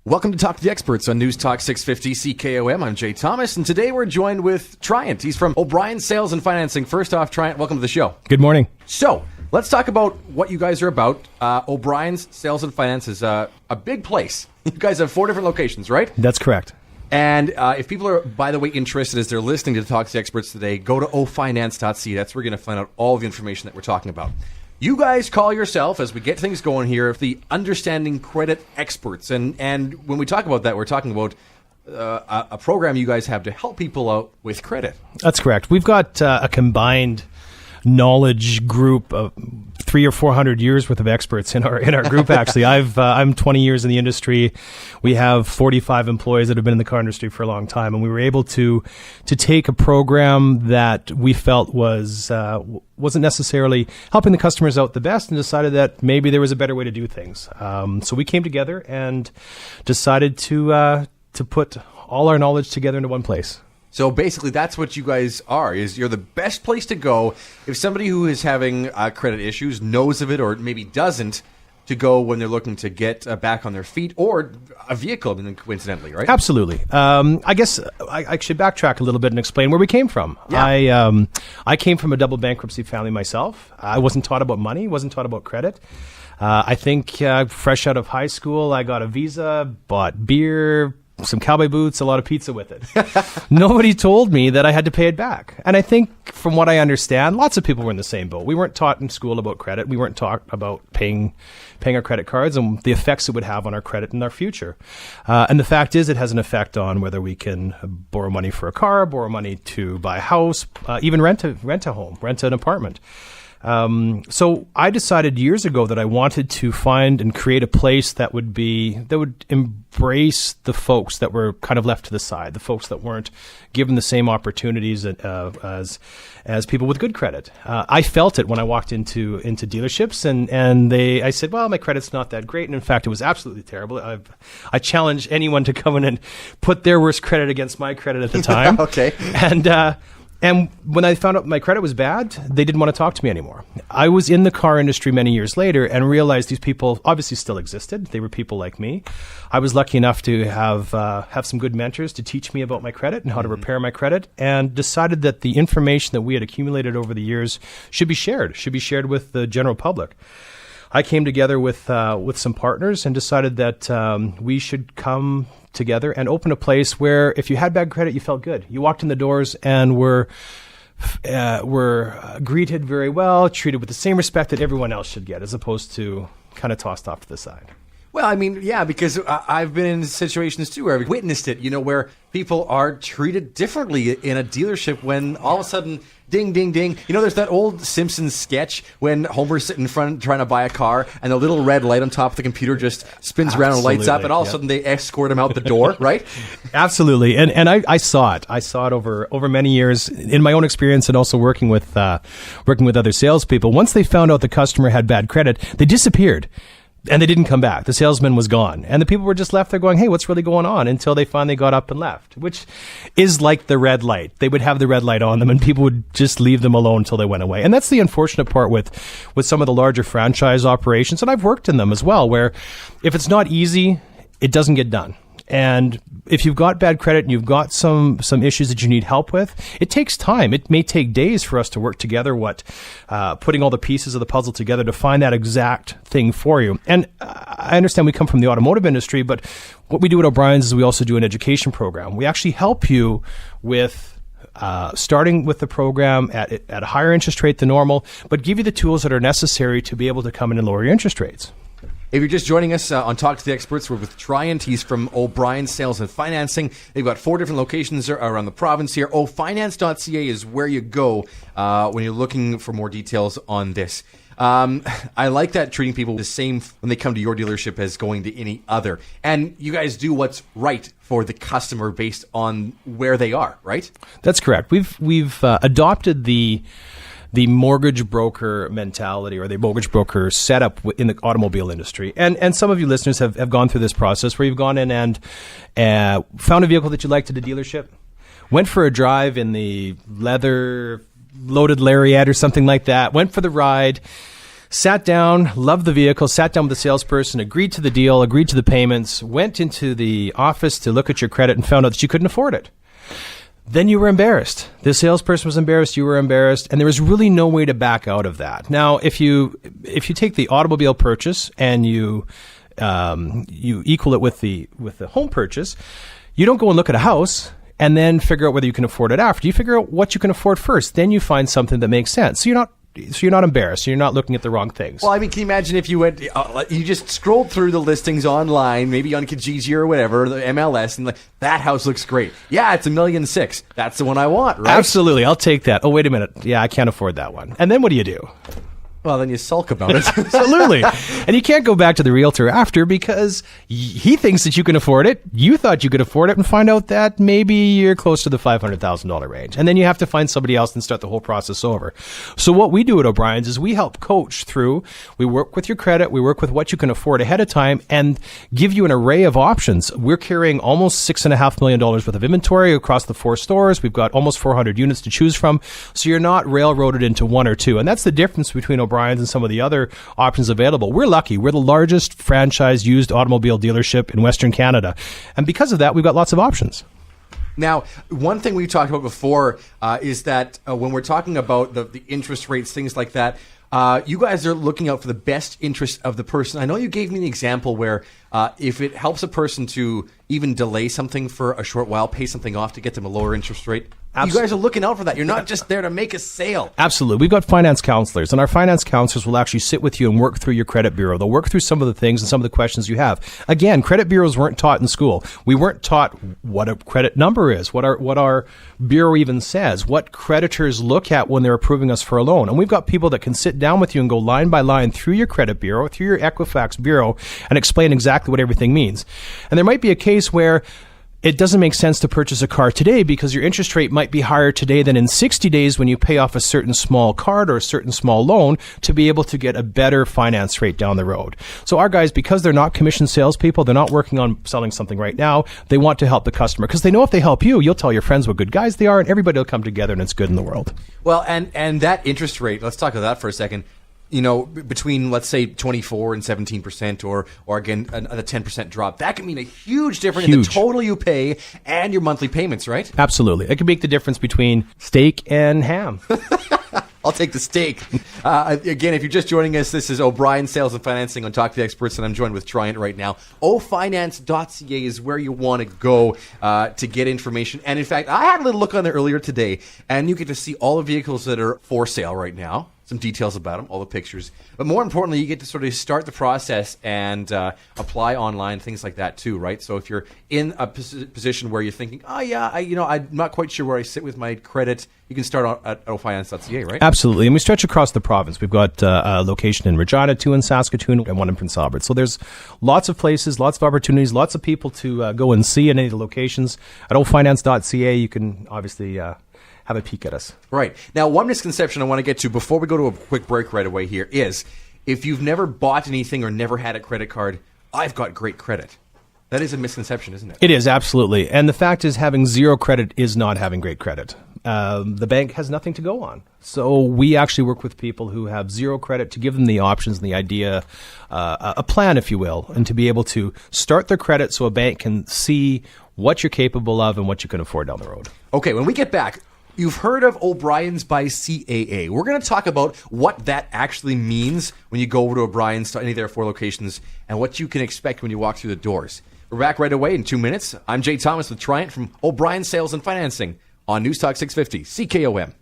Welcome to Talk to the Experts on News Talk 650 CKOM. I'm Jay Thomas, and today we're joined with Triant. He's from O'Brien Sales and Financing. First off, Triant, welcome to the show. Good morning. So, let's talk about what you guys are about. O'Brien's Sales and Finance is a big place. You guys have 4 different locations, right? That's correct. And if people are, by the way, interested as they're listening to Talk to the Experts today, go to ofinance.ca. That's where you're going to find out all the information that we're talking about. You guys call yourself, as we get things going here, the understanding credit experts. And when we talk about that, we're talking about a program you guys have to help people out with credit. That's correct. We've got a combined knowledge group of 300 or 400 years worth of experts in our group. Actually, I'm 20 years in the industry. We have 45 employees that have been in the car industry for a long time, and we were able to take a program that we felt wasn't necessarily helping the customers out the best, and decided that maybe there was a better way to do things. So we came together and decided to put all our knowledge together into one place. So basically, that's what you guys are, is you're the best place to go if somebody who is having credit issues knows of it or maybe doesn't, to go when they're looking to get back on their feet, or a vehicle, coincidentally, right? Absolutely. I guess I should backtrack a little bit and explain where we came from. Yeah. I came from a double bankruptcy family myself. I wasn't taught about money, wasn't taught about credit. I think fresh out of high school, I got a visa, bought beer, some cowboy boots, a lot of pizza with it. Nobody told me that I had to pay it back. And I think, from what I understand, lots of people were in the same boat. We weren't taught in school about credit. We weren't taught about paying our credit cards and the effects it would have on our credit in our future. And the fact is, it has an effect on whether we can borrow money for a car, borrow money to buy a house, even rent a home, rent an apartment. So I decided years ago that I wanted to find and create a place that would embrace the folks that were kind of left to the side, the folks that weren't given the same opportunities as people with good credit. I felt it when I walked into dealerships, and I said, well, my credit's not that great. And in fact, it was absolutely terrible. I challenge anyone to come in and put their worst credit against my credit at the time. Okay. And when I found out my credit was bad, they didn't want to talk to me anymore. I was in the car industry many years later and realized these people obviously still existed. They were people like me. I was lucky enough to have some good mentors to teach me about my credit and how to repair my credit, and decided that the information that we had accumulated over the years should be shared with the general public. I came together with some partners and decided that we should come together and open a place where if you had bad credit, you felt good. You walked in the doors and were greeted very well, treated with the same respect that everyone else should get, as opposed to kind of tossed off to the side. Well, I mean, yeah, because I've been in situations too where I've witnessed it, where people are treated differently in a dealership when all of a sudden, ding, ding, ding. There's that old Simpsons sketch when Homer's sitting in front trying to buy a car, and the little red light on top of the computer just spins around and lights up, and all of a sudden they escort him out the door, right? Absolutely. And I saw it. I saw it over many years in my own experience, and also working with other salespeople. Once they found out the customer had bad credit, they disappeared. And they didn't come back. The salesman was gone. And the people were just left there going, hey, what's really going on? Until they finally got up and left, which is like the red light. They would have the red light on them, and people would just leave them alone until they went away. And that's the unfortunate part with some of the larger franchise operations. And I've worked in them as well, where if it's not easy, it doesn't get done. And if you've got bad credit and you've got some issues that you need help with, it takes time. It may take days for us to work together, putting all the pieces of the puzzle together to find that exact thing for you. And I understand we come from the automotive industry, but what we do at O'Brien's is we also do an education program. We actually help you with starting with the program at a higher interest rate than normal, but give you the tools that are necessary to be able to come in and lower your interest rates. If you're just joining us on Talk to the Experts, we're with Triant. He's from O'Brien Sales and Financing. They've got 4 different locations around the province here. Ofinance.ca is where you go when you're looking for more details on this. I like that, treating people the same when they come to your dealership as going to any other. And you guys do what's right for the customer based on where they are, right? That's correct. We've adopted the mortgage broker mentality, or the mortgage broker setup in the automobile industry. And some of you listeners have gone through this process where you've gone in and found a vehicle that you liked at a dealership, went for a drive in the leather loaded Lariat or something like that, went for the ride, Sat down, loved the vehicle, sat down with the salesperson, agreed to the deal, agreed to the payments, went into the office to look at your credit and found out that you couldn't afford it. Then you were embarrassed. The salesperson was embarrassed, you were embarrassed, and there was really no way to back out of that. Now, if you take the automobile purchase and you equal it with the home purchase, you don't go and look at a house and then figure out whether you can afford it after. You figure out what you can afford first. Then you find something that makes sense. So you're not embarrassed. So you're not looking at the wrong things. Well, I mean, can you imagine if you went, you just scrolled through the listings online, maybe on Kijiji or whatever, the MLS, and like, that house looks great. Yeah, it's $1.6 million. That's the one I want, right? Absolutely. I'll take that. Oh, wait a minute. Yeah, I can't afford that one. And then what do? Well, then you sulk about it. Absolutely. And you can't go back to the realtor after because he thinks that you can afford it. You thought you could afford it and find out that maybe you're close to the $500,000 range. And then you have to find somebody else and start the whole process over. So what we do at O'Brien's is we help coach through. We work with your credit. We work with what you can afford ahead of time and give you an array of options. We're carrying almost $6.5 million worth of inventory across the 4 stores. We've got almost 400 units to choose from. So you're not railroaded into one or two. And that's the difference between O'Brien's and some of the other options available. We're lucky. We're the largest franchise used automobile dealership in Western Canada. And because of that, we've got lots of options. Now, one thing we talked about before is that when we're talking about the interest rates, things like that, you guys are looking out for the best interest of the person. I know you gave me an example where if it helps a person to even delay something for a short while, pay something off to get them a lower interest rate. Absolutely. You guys are looking out for that. You're not just there to make a sale. Absolutely. We've got finance counselors, and our finance counselors will actually sit with you and work through your credit bureau. They'll work through some of the things and some of the questions you have. Again, credit bureaus weren't taught in school. We weren't taught what a credit number is, what our bureau even says, what creditors look at when they're approving us for a loan. And we've got people that can sit down with you and go line by line through your credit bureau, through your Equifax bureau, and explain exactly what everything means. And there might be a case where it doesn't make sense to purchase a car today because your interest rate might be higher today than in 60 days when you pay off a certain small card or a certain small loan to be able to get a better finance rate down the road. So our guys, because they're not commissioned salespeople, they're not working on selling something right now, they want to help the customer because they know if they help you, you'll tell your friends what good guys they are and everybody will come together and it's good in the world. Well, and that interest rate, let's talk about that for a second. You know, between, let's say, 24 and 17%, or again, a 10% drop, that can mean a huge difference in the total you pay and your monthly payments, right? Absolutely. It can make the difference between steak and ham. I'll take the steak. Again, if you're just joining us, this is O'Brien Sales and Financing on Talk to the Experts, and I'm joined with Triant right now. ofinance.ca is where you want to go to get information. And in fact, I had a little look on there earlier today, and you get to see all the vehicles that are for sale right now. Some details about them, all the pictures. But more importantly, you get to sort of start the process and apply online, things like that too, right? So if you're in a position where you're thinking, oh yeah, I'm not quite sure where I sit with my credit, you can start at ofinance.ca, right? Absolutely. And we stretch across the province. We've got a location in Regina, 2 in Saskatoon, and 1 in Prince Albert. So there's lots of places, lots of opportunities, lots of people to go and see in any of the locations. At ofinance.ca, you can obviously have a peek at us. Right. Now, one misconception I want to get to before we go to a quick break right away here is if you've never bought anything or never had a credit card, I've got great credit. That is a misconception, isn't it? It is, absolutely. And the fact is having zero credit is not having great credit. The bank has nothing to go on. So we actually work with people who have zero credit to give them the options and the idea, a plan, if you will, and to be able to start their credit so a bank can see what you're capable of and what you can afford down the road. Okay, when we get back, you've heard of O'Brien's by CAA. We're going to talk about what that actually means when you go over to O'Brien's, to any of their 4 locations, and what you can expect when you walk through the doors. We're back right away in 2 minutes. I'm Jay Thomas with Triant from O'Brien Sales and Financing on News Talk 650, CKOM.